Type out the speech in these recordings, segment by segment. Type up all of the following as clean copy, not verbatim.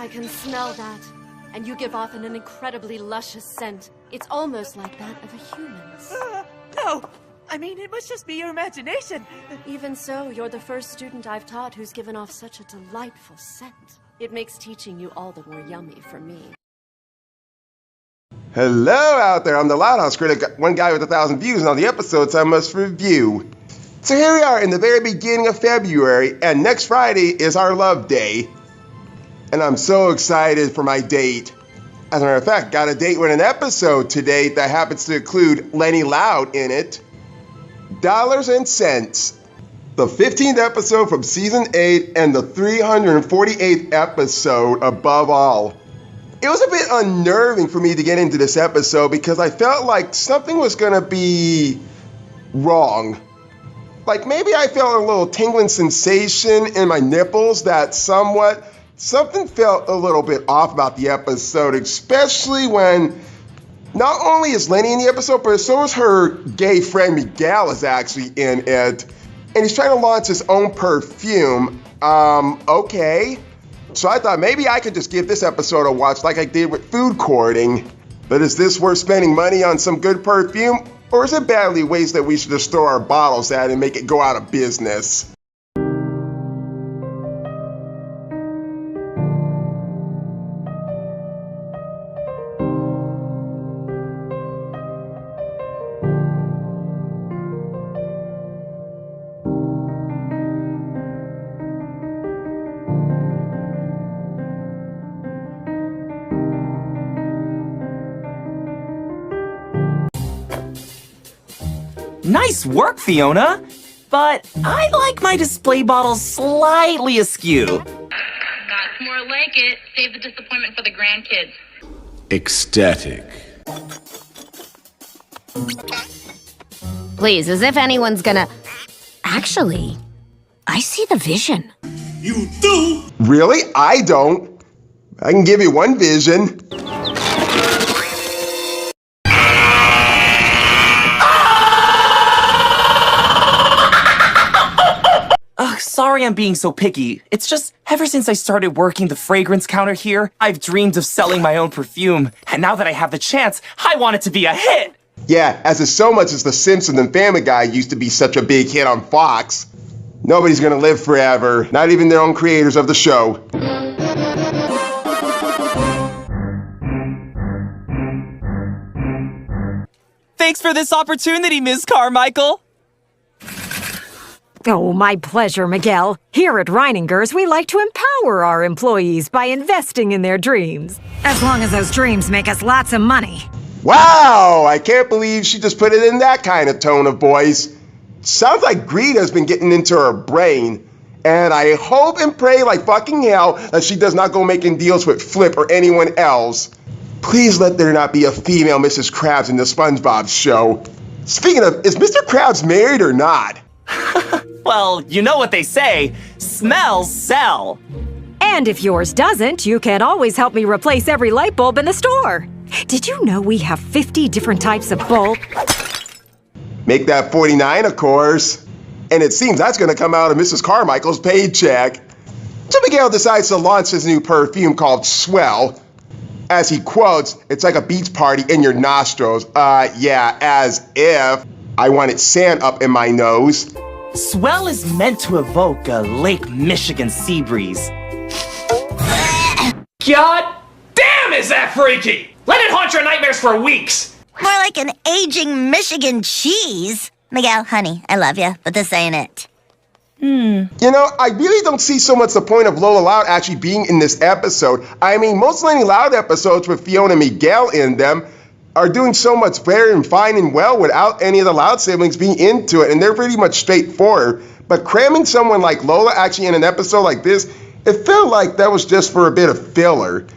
can smell that. And you give off an incredibly luscious scent. It's almost like that of a human's. No! I mean, it must just be your imagination. Even so, you're the first student I've taught who's given off such a delightful scent. It makes teaching you all the more yummy for me. Hello out there, I'm the Loud House Critic, one guy with 1,000 views, and all the episodes I must review. So here we are in the very beginning of February, and next Friday is our love day. And I'm so excited for my date. As a matter of fact, got a date with an episode today that happens to include Leni Loud in it. Dollars and Cents. The 15th episode from season 8 and the 348th episode above all. It was a bit unnerving for me to get into this episode because I felt like something was gonna be wrong. Like maybe I felt a little tingling sensation in my nipples that something felt a little bit off about the episode, especially when not only is Leni in the episode, but so is her gay friend Miguel is actually in it. And he's trying to launch his own perfume. Okay. So I thought maybe I could just give this episode a watch like I did with food courting. But is this worth spending money on some good perfume? Or is it badly waste that we should just throw our bottles at and make it go out of business? Nice work, Fiona! But I'd like my display bottles slightly askew. That's more like it. Save the disappointment for the grandkids. Ecstatic. Please, as if anyone's gonna... Actually, I see the vision. You do? Really? I don't. I can give you one vision. Sorry I'm being so picky. It's just, ever since I started working the fragrance counter here, I've dreamed of selling my own perfume. And now that I have the chance, I want it to be a hit! Yeah, as is so much as The Simpsons and Family Guy used to be such a big hit on Fox. Nobody's gonna live forever, not even their own creators of the show. Thanks for this opportunity, Ms. Carmichael! Oh, my pleasure, Miguel. Here at Reiningers, we like to empower our employees by investing in their dreams. As long as those dreams make us lots of money. Wow, I can't believe she just put it in that kind of tone of voice. Sounds like greed has been getting into her brain. And I hope and pray like fucking hell that she does not go making deals with Flip or anyone else. Please let there not be a female Mrs. Krabs in the SpongeBob show. Speaking of, is Mr. Krabs married or not? Well, you know what they say, smells sell. And if yours doesn't, you can always help me replace every light bulb in the store. Did you know we have 50 different types of bulb? Make that 49, of course. And it seems that's gonna come out of Mrs. Carmichael's paycheck. So Miguel decides to launch his new perfume called Swell. As he quotes, it's like a beach party in your nostrils. Yeah, as if I wanted sand up in my nose. Swell is meant to evoke a Lake Michigan sea breeze. God damn, is that freaky! Let it haunt your nightmares for weeks! More like an aging Michigan cheese. Miguel, honey, I love you, but this ain't it. You know, I really don't see so much the point of Lola Loud actually being in this episode. I mean, most Leni Loud episodes with Fiona and Miguel in them are doing so much better and fine and well without any of the Loud siblings being into it, and they're pretty much straightforward. But cramming someone like Lola actually in an episode like this, it felt like that was just for a bit of filler.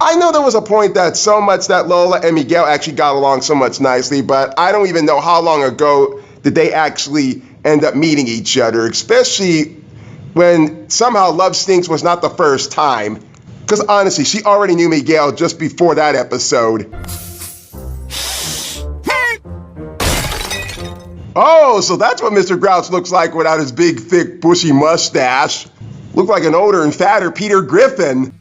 I know there was a point that so much that Lola and Miguel actually got along so much nicely, but I don't even know how long ago did they actually end up meeting each other, especially when somehow Love Stinks was not the first time. Because honestly, she already knew Miguel just before that episode. Oh, so that's what Mr. Grouch looks like without his big, thick, bushy mustache. Look like an older and fatter Peter Griffin.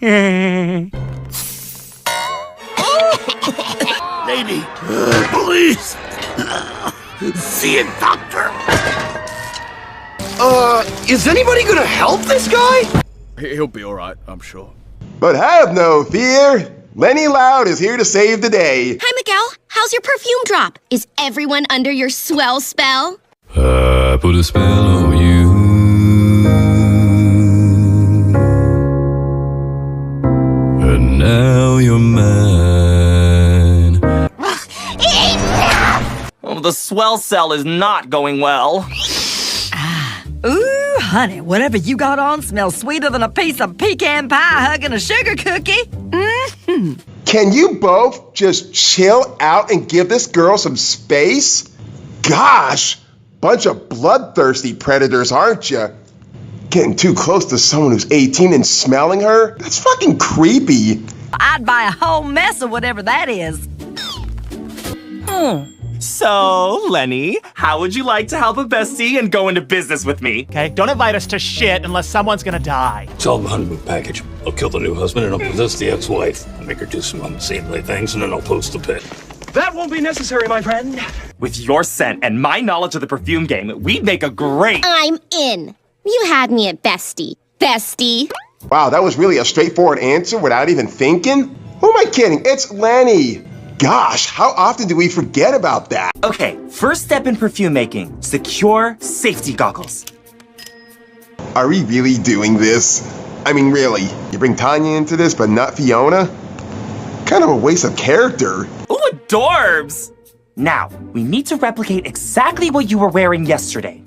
Lady, please. See a doctor. Is anybody gonna help this guy? He'll be alright, I'm sure. But have no fear. Leni Loud is here to save the day. Hi, Miguel. How's your perfume drop? Is everyone under your swell spell? I put a spell on you. And now you're mine. Oh, the swell cell is not going well. Ooh, honey, whatever you got on smells sweeter than a piece of pecan pie hugging a sugar cookie. Mm-hmm. Can you both just chill out and give this girl some space? Gosh, bunch of bloodthirsty predators, aren't you? Getting too close to someone who's 18 and smelling her? That's fucking creepy. I'd buy a whole mess of whatever that is. So, Leni, how would you like to help a bestie and go into business with me? Okay, don't invite us to shit unless someone's gonna die. Sell the honeymoon package. I'll kill the new husband and I'll possess the ex-wife. I'll make her do some unseemly things and then I'll post the pic. That won't be necessary, my friend. With your scent and my knowledge of the perfume game, we'd make a great... I'm in. You had me at bestie. Bestie. Wow, that was really a straightforward answer without even thinking? Who am I kidding? It's Leni. Gosh, how often do we forget about that? Okay, first step in perfume making, secure safety goggles. Are we really doing this? I mean, really, you bring Tanya into this, but not Fiona? Kind of a waste of character. Ooh, adorbs! Now, we need to replicate exactly what you were wearing yesterday.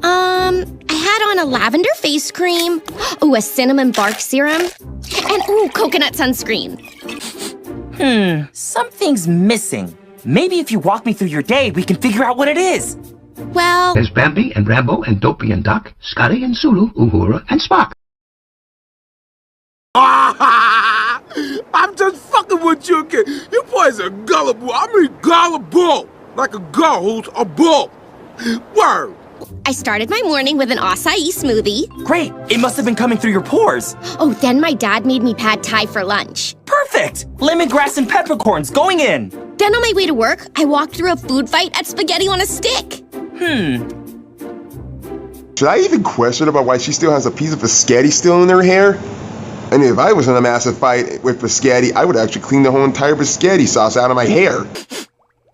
I had on a lavender face cream, ooh, a cinnamon bark serum, and ooh, coconut sunscreen. Something's missing. Maybe if you walk me through your day, we can figure out what it is. Well... There's Bambi and Rambo and Dopey and Duck, Scotty and Sulu, Uhura and Spock. I'm just fucking with you, kid. You boys are gullible. I mean gullible. Like a girl who's a bull. Word. I started my morning with an acai smoothie. Great! It must have been coming through your pores. Oh, then my dad made me pad thai for lunch. Perfect! Lemongrass and peppercorns going in. Then on my way to work, I walked through a food fight at spaghetti on a stick. Should I even question about why she still has a piece of Biscotti still in her hair? I mean, if I was in a massive fight with Biscotti, I would actually clean the whole entire Biscotti sauce out of my hair.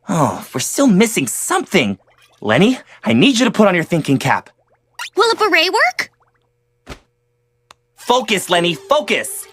Oh, we're still missing something. Leni, I need you to put on your thinking cap. Will a beret work? Focus, Leni, focus!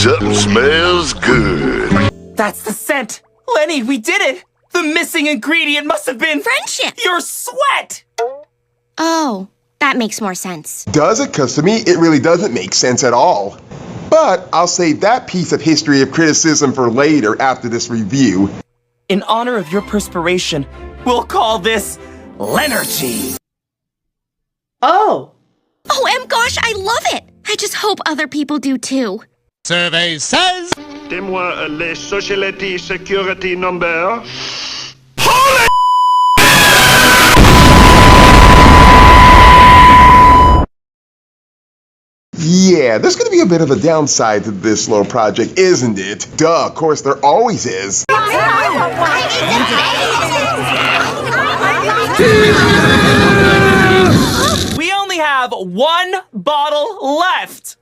Something smells good. That's the scent! Leni, we did it! The missing ingredient must have been... Friendship! Your sweat! Oh, that makes more sense. Does it? Because to me, it really doesn't make sense at all. But I'll save that piece of history of criticism for later after this review. In honor of your perspiration, we'll call this Lenergy. Oh. Oh, gosh, I love it! I just hope other people do too. Survey says... Dis-moi les sociétés security number. Holy... Yeah, there's gonna be a bit of a downside to this little project, isn't it? Duh, of course there always is. We only have one bottle left!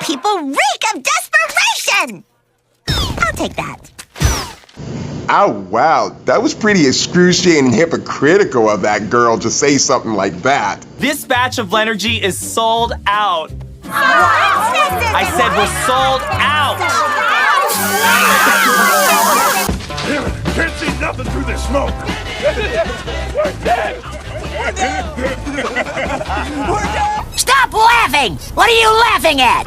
People reek of desperation! I'll take that. Oh, wow, that was pretty excruciating and hypocritical of that girl to say something like that. This batch of Lenergy is sold out. I said we're sold out. Can't see nothing through this smoke. We're dead. We're dead. laughing? What are you laughing at?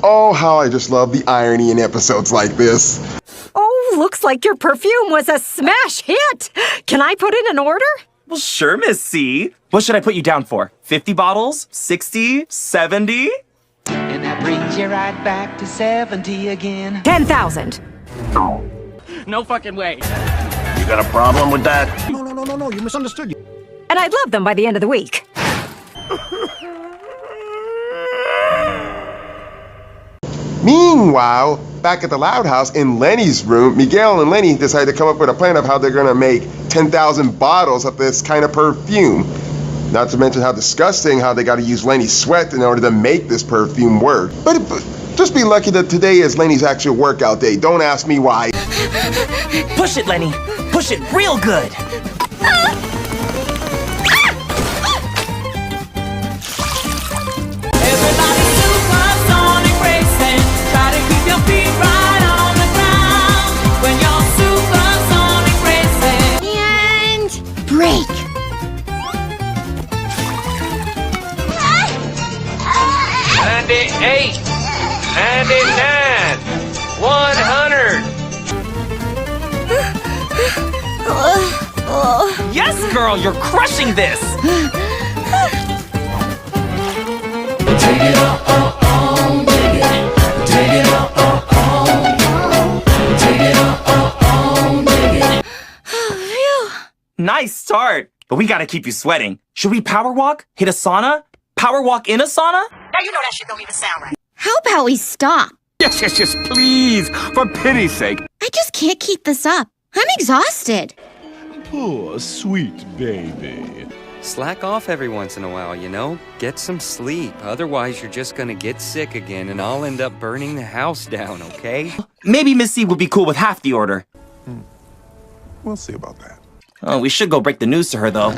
Oh, how I just love the irony in episodes like this. Oh, looks like your perfume was a smash hit. Can I put in an order? Well, sure, Miss C. What should I put you down for? 50 bottles? 60? 70? And that brings you right back to 70 again. 10,000. No fucking way. You got a problem with that? No, you misunderstood. And I'd love them by the end of the week. Meanwhile, back at the Loud House in Leni's room, Miguel and Leni decide to come up with a plan of how they're going to make 10,000 bottles of this kind of perfume. Not to mention how disgusting how they got to use Leni's sweat in order to make this perfume work. But just be lucky that today is Leni's actual workout day. Don't ask me why. Push it, Leni. Push it real good. Break. $98, $99, $100. Yes, girl, you're crushing this. Take it on, take it. Take it on, take it on, take it. Nice start, but we gotta keep you sweating. Should we power walk? Hit a sauna? Power walk in a sauna? Now you know that shit don't even sound right. How about we stop? Yes, please. For pity's sake. I just can't keep this up. I'm exhausted. Poor sweet baby. Slack off every once in a while, you know? Get some sleep. Otherwise, you're just gonna get sick again and I'll end up burning the house down, okay? Maybe Miss C would be cool with half the order. We'll see about that. Oh, we should go break the news to her, though.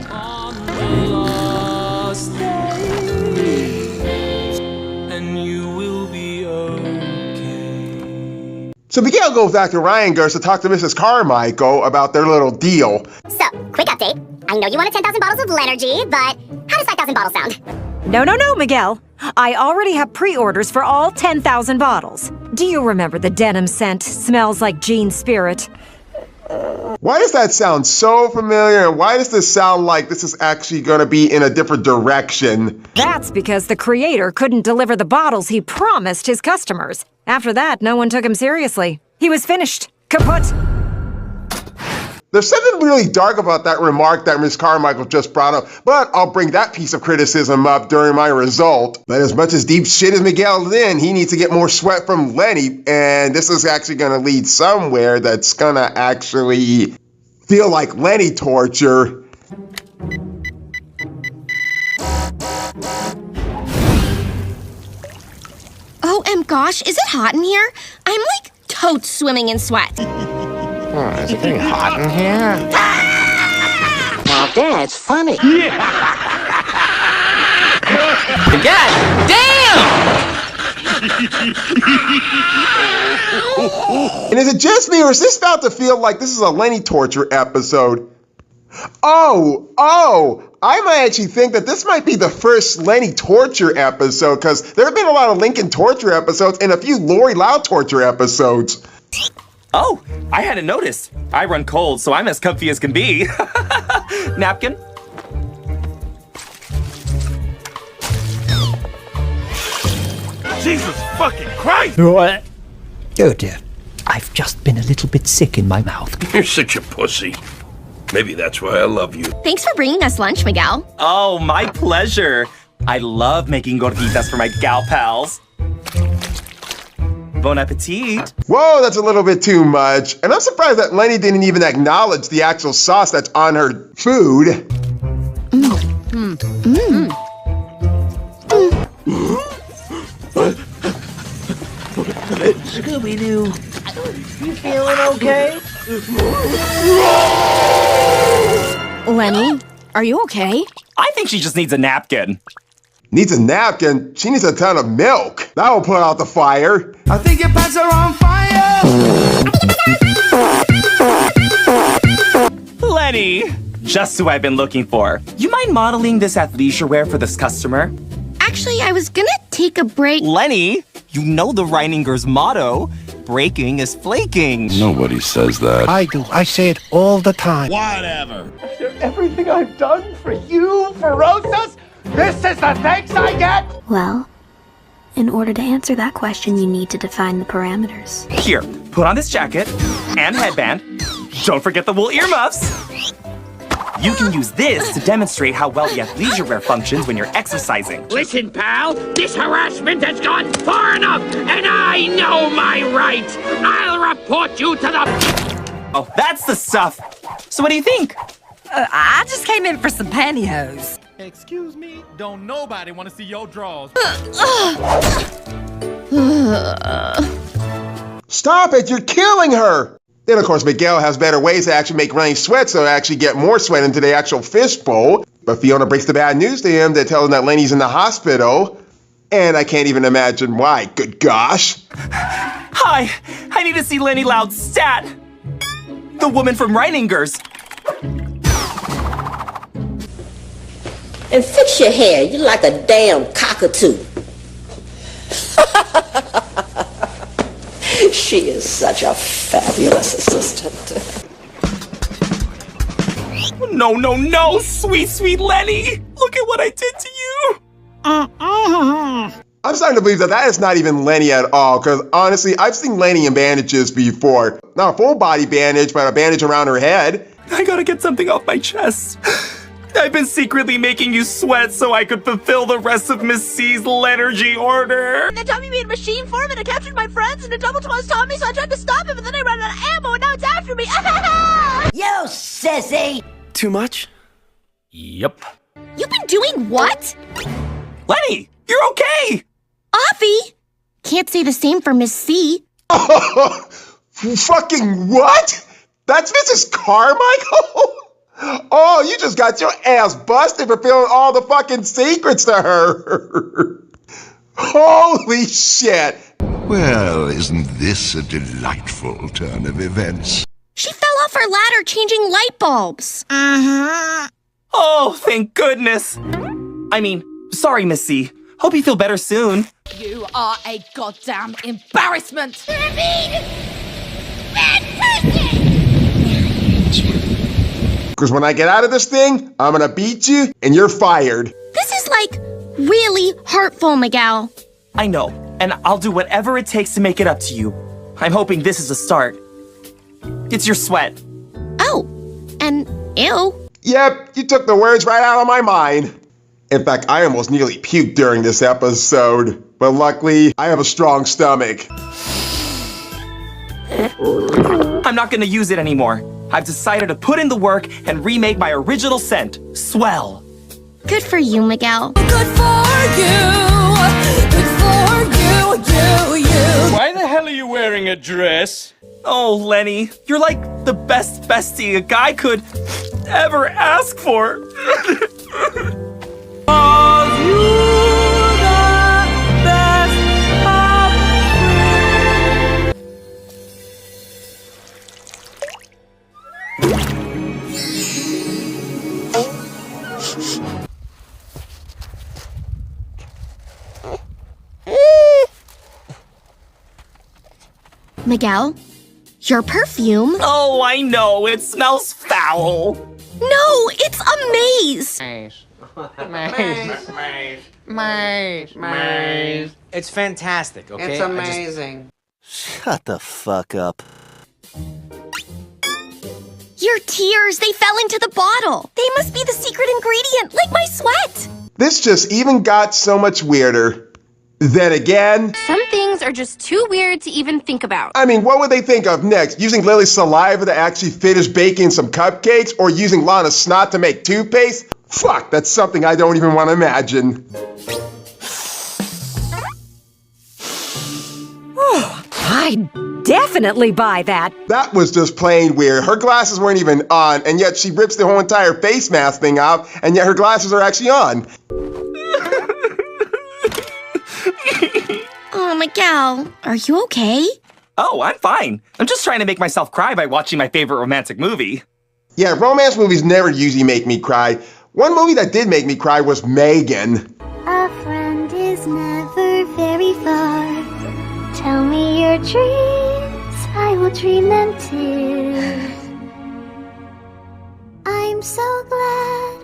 So Miguel goes back to Ryan Gers to talk to Mrs. Carmichael about their little deal. So, quick update. I know you wanted 10,000 bottles of Lenergy, but how does 5,000 bottles sound? No, Miguel. I already have pre-orders for all 10,000 bottles. Do you remember the denim scent smells like Jean Spirit? Why does that sound so familiar, and why does this sound like this is actually going to be in a different direction? That's because the creator couldn't deliver the bottles he promised his customers. After that, no one took him seriously. He was finished. Kaput! There's something really dark about that remark that Ms. Carmichael just brought up, but I'll bring that piece of criticism up during my result. But as much as deep shit as Miguel's in, he needs to get more sweat from Leni, and this is actually going to lead somewhere that's going to actually feel like Leni torture. Gosh, is it hot in here? I'm like totes swimming in sweat. Is it getting hot in here? Now that's funny. God damn! And is it just me, or is this about to feel like this is a Leni torture episode? Oh, I might actually think that this might be the first Leni torture episode, because there have been a lot of Lincoln torture episodes and a few Lori Loud torture episodes. Oh, I hadn't noticed. I run cold, so I'm as comfy as can be. Napkin? Jesus fucking Christ! What? Oh dear. I've just been a little bit sick in my mouth. You're such a pussy. Maybe that's why I love you. Thanks for bringing us lunch, Miguel. Oh, my pleasure. I love making gorditas for my gal pals. Bon appetit. Whoa, that's a little bit too much. And I'm surprised that Leni didn't even acknowledge the actual sauce that's on her food. Scooby-Doo, you feeling okay? Leni, are you okay? I think she just needs a napkin. Needs a napkin? She needs a ton of milk. That will put out the fire. I think your pants are on fire! Leni, just who I've been looking for. You mind modeling this athleisure wear for this customer? Actually, I was gonna take a break. Lenny, you know the Reininger's motto. Breaking is flaking. Nobody says that. I do. I say it all the time. Whatever. After everything I've done for you, Ferocious, this is the thanks I get? Well, in order to answer that question, you need to define the parameters. Here, put on this jacket and headband. Don't forget the wool earmuffs. You can use this to demonstrate how well the athleisure wear functions when you're exercising. Listen, pal, this harassment has gone far enough, and I know my rights. I'll report you to the... Oh, that's the stuff. So what do you think? I just came in for some pantyhose. Excuse me? Don't nobody want to see your drawers. Stop it, you're killing her! Then, of course, Miguel has better ways to actually make Lenny sweat so to actually get more sweat into the actual fishbowl. But Fiona breaks the bad news to him that tells him that Lenny's in the hospital. And I can't even imagine why, good gosh. Hi, I need to see Leni Loud's stat. The woman from Reininger's. And fix your hair, you're like a damn cockatoo. She is such a fabulous assistant. No, no, no, sweet, sweet Lenny. Look at what I did to you. I'm starting to believe that is not even Lenny at all, because honestly, I've seen Lenny in bandages before. Not a full body bandage, but a bandage around her head. I gotta get something off my chest. I've been secretly making you sweat so I could fulfill the rest of Miss C's Lenergy order. And the dummy made machine form and it captured my friends and the double tossed Tommy, so I tried to stop him, and then I ran out of ammo and now it's after me. You sissy! Too much? Yep. You've been doing what? Lenny, you're okay. Offie? Can't say the same for Miss C. Fucking what? That's Mrs. Carmichael? Oh, you just got your ass busted for filling all the fucking secrets to her. Holy shit. Well, isn't this a delightful turn of events? She fell off her ladder changing light bulbs. Oh, thank goodness. I mean, sorry, Miss C. Hope you feel better soon. You are a goddamn embarrassment. Because when I get out of this thing, I'm gonna beat you and you're fired. This is like really hurtful, Miguel. I know, and I'll do whatever it takes to make it up to you. I'm hoping this is a start. It's your sweat. Oh, and ew. Yep, you took the words right out of my mind. In fact, I almost nearly puked during this episode, but luckily, I have a strong stomach. I'm not gonna use it anymore. I've decided to put in the work and remake my original scent, Swell. Good for you, Miguel. Good for you. Good for you, you. Why the hell are you wearing a dress? Oh, Lenny, you're like the best bestie a guy could ever ask for. Miguel, your perfume. Oh, I know, it smells foul. No, it's amaze. Maze. It's fantastic, okay? It's amazing. Shut the fuck up. Your tears, they fell into the bottle. They must be the secret ingredient, like my sweat. This just even got so much weirder. Then again, Some things are just too weird to even think about. I mean, what would they think of next? Using Lily's saliva to actually finish baking some cupcakes, or using Lana's snot to make toothpaste? Fuck, that's something I don't even want to imagine. I'd definitely buy that. That was just plain weird. Her glasses weren't even on, and yet she rips the whole entire face mask thing off, and yet her glasses are actually on. Oh, Miguel, are you okay? Oh, I'm fine. I'm just trying to make myself cry by watching my favorite romantic movie. Yeah, romance movies never usually make me cry. One movie that did make me cry was Megan. A friend is never very far. Tell me your dreams, I will dream them too. I'm so glad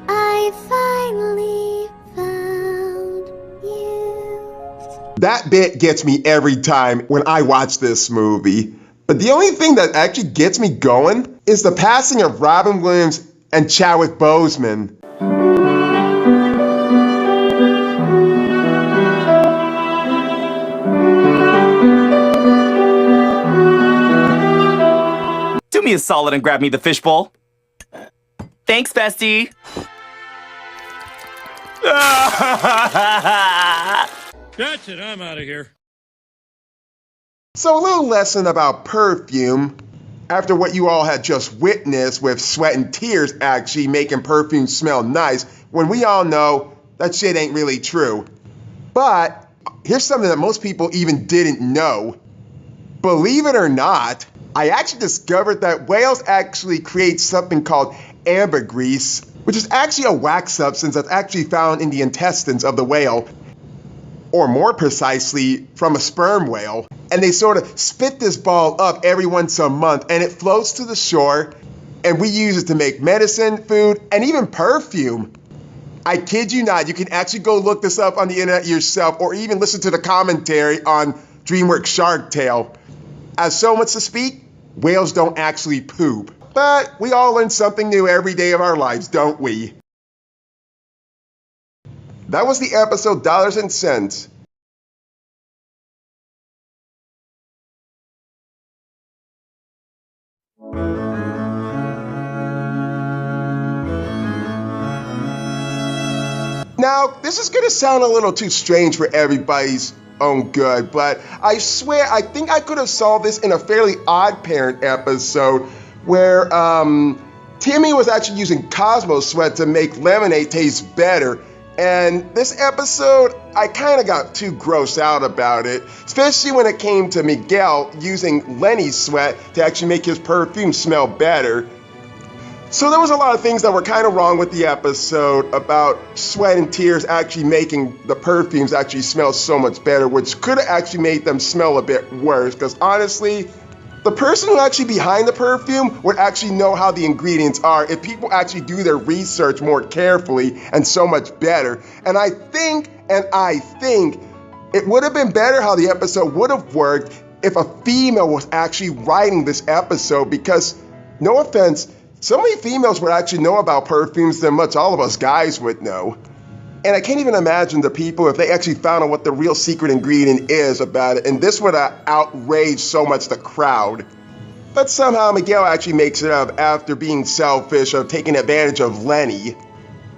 I finally found you. That bit gets me every time when I watch this movie. But the only thing that actually gets me going is the passing of Robin Williams and Chadwick Boseman. Do me a solid and grab me the fishbowl. Thanks, bestie. That's it, I'm out of here. So a little lesson about perfume. After what you all had just witnessed with Sweat and Tears actually making perfume smell nice, when we all know that shit ain't really true. But here's something that most people even didn't know. Believe it or not, I actually discovered that whales actually create something called ambergris, which is actually a wax substance that's actually found in the intestines of the whale, or more precisely, from a sperm whale. And they sort of spit this ball up every once a month, and it floats to the shore, and we use it to make medicine, food, and even perfume. I kid you not, you can actually go look this up on the internet yourself, or even listen to the commentary on DreamWorks Shark Tale. As so much to speak, whales don't actually poop. But we all learn something new every day of our lives, don't we? That was the episode Dollars and Cents. Now, this is going to sound a little too strange for everybody's own good, but I swear I think I could have solved this in a Fairly Odd Parent episode where Timmy was actually using Cosmo Sweat to make lemonade taste better. And this episode, I kind of got too grossed out about it, especially when it came to Miguel using Leni's sweat to actually make his perfume smell better. So there was a lot of things that were kind of wrong with the episode about Sweat and Tears actually making the perfumes actually smell so much better, which could have actually made them smell a bit worse, because honestly, the person who actually behind the perfume would actually know how the ingredients are if people actually do their research more carefully and so much better. And I think it would have been better how the episode would have worked if a female was actually writing this episode, because, no offense, so many females would actually know about perfumes than much all of us guys would know. And I can't even imagine the people if they actually found out what the real secret ingredient is about it, and this would have outraged so much the crowd. But somehow Miguel actually makes it up after being selfish of taking advantage of Leni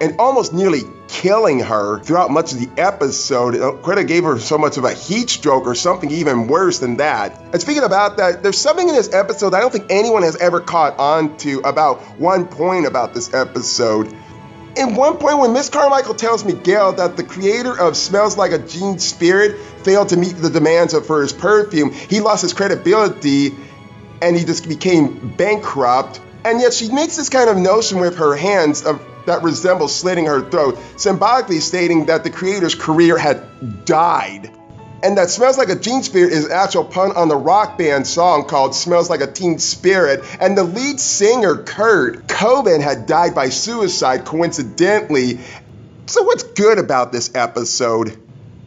and almost nearly killing her throughout much of the episode. It could have gave her so much of a heat stroke or something even worse than that. And speaking about that, there's something in this episode that I don't think anyone has ever caught on to about one point about this episode. In one point when Miss Carmichael tells Miguel that the creator of Smells Like a Teen Spirit failed to meet the demands for his perfume, he lost his credibility and he just became bankrupt. And yet she makes this kind of notion with her hands that resembles slitting her throat, symbolically stating that the creator's career had died. And that Smells Like a Teen Spirit is an actual pun on the rock band song called Smells Like a Teen Spirit. And the lead singer, Kurt Cobain, had died by suicide coincidentally. So what's good about this episode?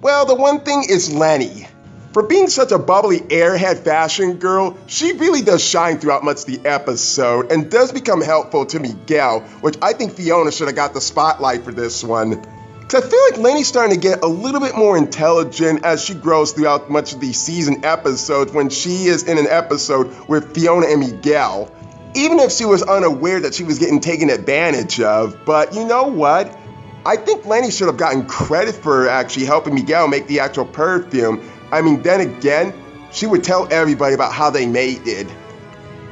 Well, the one thing is Leni. For being such a bubbly airhead fashion girl, she really does shine throughout much of the episode and does become helpful to Miguel, which I think Fiona should have got the spotlight for this one. Because I feel like Leni's starting to get a little bit more intelligent as she grows throughout much of these season episodes when she is in an episode with Fiona and Miguel. Even if she was unaware that she was getting taken advantage of. But you know what? I think Leni should have gotten credit for actually helping Miguel make the actual perfume. I mean, then again, she would tell everybody about how they made it.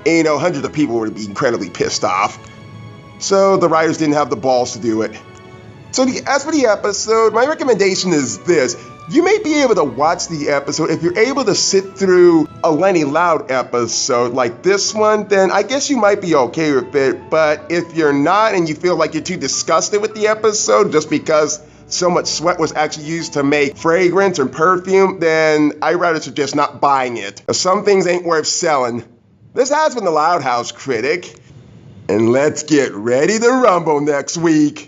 And, you know, hundreds of people would be incredibly pissed off. So the writers didn't have the balls to do it. So as for the episode, my recommendation is this. You may be able to watch the episode if you're able to sit through a Leni Loud episode like this one, then I guess you might be okay with it. But if you're not and you feel like you're too disgusted with the episode just because so much sweat was actually used to make fragrance and perfume, then I'd rather suggest not buying it. Some things ain't worth selling. This has been the Loud House Critic, and let's get ready to rumble next week.